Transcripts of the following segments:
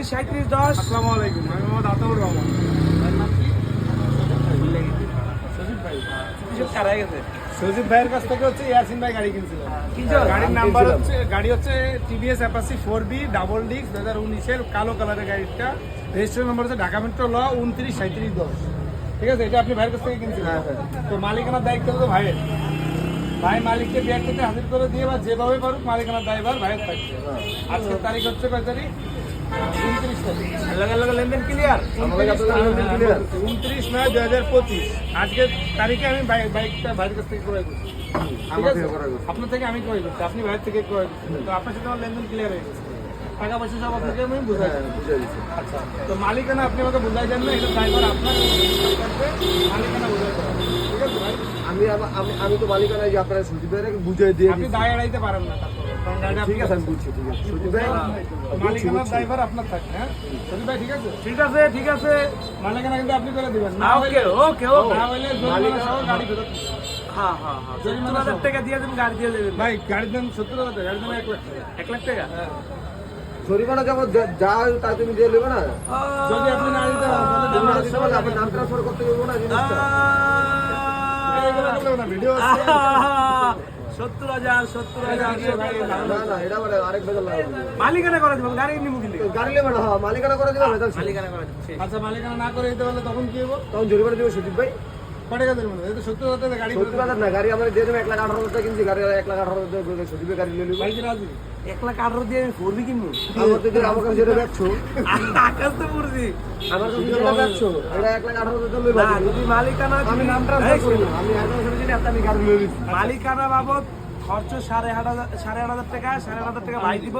3710। আসসালামু আলাইকুম, আমি মোহাম্মদ আতাউর রহমান। সজীব ভাইয়ের কাছ থেকে হচ্ছে ইয়াসিন ভাই গাড়ি কিনছিল। গাড়ির নাম্বার হচ্ছে TVS Apache 4B double disc 2019-এর কালো কালারের গাড়িটা। রেজিস্ট্রেশন নাম্বার হচ্ছে ঢাকা মেট্রো ল 293710। ঠিক আছে, এটা আপনি ভাইয়ের কাছ থেকে কিনছিলেন। তো মালিকানার দায়িত্ব তো ভাইয়ের। ভাই মালিককে বিয়ার থেকে হাজির করে দিয়ে বা যেভাবে পারুক মালিকানার দায়ভার ভাইয়ের থাকবে। আজকের তারিখ হচ্ছে কয় তারিখ? 29 তারিখ। লেনদেন ক্লিয়ার। 29/9/2025 আজকের তারিখে আমি বাইকটা ভাইয়ের কাছ থেকে ক্রয় করছি। ঠিক আছে, আপনার থেকে আমি ক্রয় করছি, আপনি ভাইয়ের থেকে ক্রয় করছেন। তো আপনার সাথে আমার লেনদেন ক্লিয়ার হয়ে গেছে। টাকা পয়সা সব আপনাকে আমি বুঝাই দিচ্ছি। আচ্ছা, তো মালিকানা আপনি আমাকে বুঝাই দেন না, এটা ড্রাইভার আপনার মালিকানা বুঝাই দেন। ঠিক আছে ভাই, আমি তো মালিকানা যে আপনারা সজীব ভাইকে বুঝিয়ে দিয়ে আপনি দায় এড়াইতে পারেন না। কারণ গাড়িটা ঠিক আছে, আমি বুঝছি। ঠিক আছে সজীব ভাই, মালিকানার ড্রাইভার আপনার থাকে। হ্যাঁ সজীব ভাই, ঠিক আছে ঠিক আছে। মালিকানা কিন্তু আপনি করে দিবেন না। ওকে ওকে ওকে। না হলে জরিমানা সহ গাড়ি ফেরত দিবেন। হ্যাঁ 70,000 টাকা দিয়ে দেবেন, গাড়ি দিয়ে দেবেন। ভাই গাড়ির দাম 70,000 টাকা, গাড়ির দাম 1 লাখ টাকা। 1 লাখ টাকা। হ্যাঁ, জরিমানা যখন যা তাই তুমি দিয়ে নেবে না। যদি আপনি না দিতে পারেন তাহলে তুমি না দিতে পারলে আপনার নাম ট্রান্সফার করতে পারবো না জিনিসটা। এগুলো করলেও না, ভিডিও আছে। 70,000 না না, এটা বলে আরেক বেজাল লাগাবো। মালিকানা করে দেবেন, গাড়ি নিমু কিন্তু। গাড়ি নেবে না, মালিকানা করে দিবে বেজাল। মালিকানা করে দেবেন। আচ্ছা, মালিকানা না করে দিতে পারলে তখন কি হবো? তখন জরিমানা দিবে সজীব ভাই। কয় টাকা জরিমানা? এই তো 70,000 টাকা গাড়ি 70,000 না, গাড়ি আমরা দিয়ে দেবো 1,18,000 টাকা কিনছি, গাড়ি 1,18,000 টাকা সজীবের গাড়ি নিয়ে নেবো। ভাই কি রাজি? 1,18,000 দিয়ে আমি করবি কিনবো? আমার কাছে যেটা বেচছো, আকাশ তো পড়ছি। আমার কাছে যেটা বেচছো এটা 1,18,000 টাকা লইবা। না, যদি মালিকানা আমি নাম ট্রান্সফার করি না, আমি একদম সজীব আমি গাড়ি লই নিচ্ছি। মালিকানা বাবদ খরচ 8,500 টাকা, 8,500 টাকা ভাই দিব।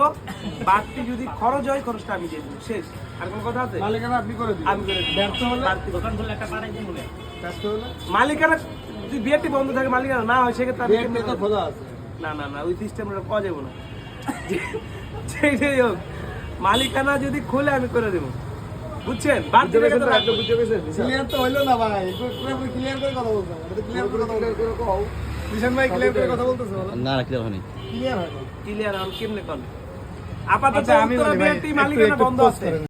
বাড়তি যদি খরচ হয়, খরচটা আমি দিয়ে দিব। শেষ। আর কোন কথা আছে? মালিকানা আপনি করে দিবেন। আমি করে দিব। ব্যর্থ হলে? বাড়তি দোকান খুললে একটা পাড়াই দিব। ব্যর্থ হলে? মালিকানা যদি বিয়েটি বন্ধ থাকে, মালিকানা না হয়, সেক্ষেত্রে আমি বিয়ের তো খোলা আছে। না ওই সিস্টেমটা পাওয়া যাবে না। যেটাই হোক, মালিকানা যদি খুলে আমি করে দেবো, বুঝছেন? বাড়তি টাকা তো লাগবে। বুঝতে পেরেছেন? ক্লিয়ার তো হইলো না ভাই, ক্লিয়ার করে কথা বলতে হবে। ক্লিয়ার করে কথা বলতে হবে। বিশান ভাই ক্লিয়ার করে কথা বলতেছে বলো। না ক্লিয়ার হয়নি। ক্লিয়ার হয় না। ক্লিয়ার আর কেমনে কোন আপাতত আচ্ছা, আমি উত্তরা বলি ভাই, বিয়েটি মালিকানা একটু বন্ধ pause আছে। করেন।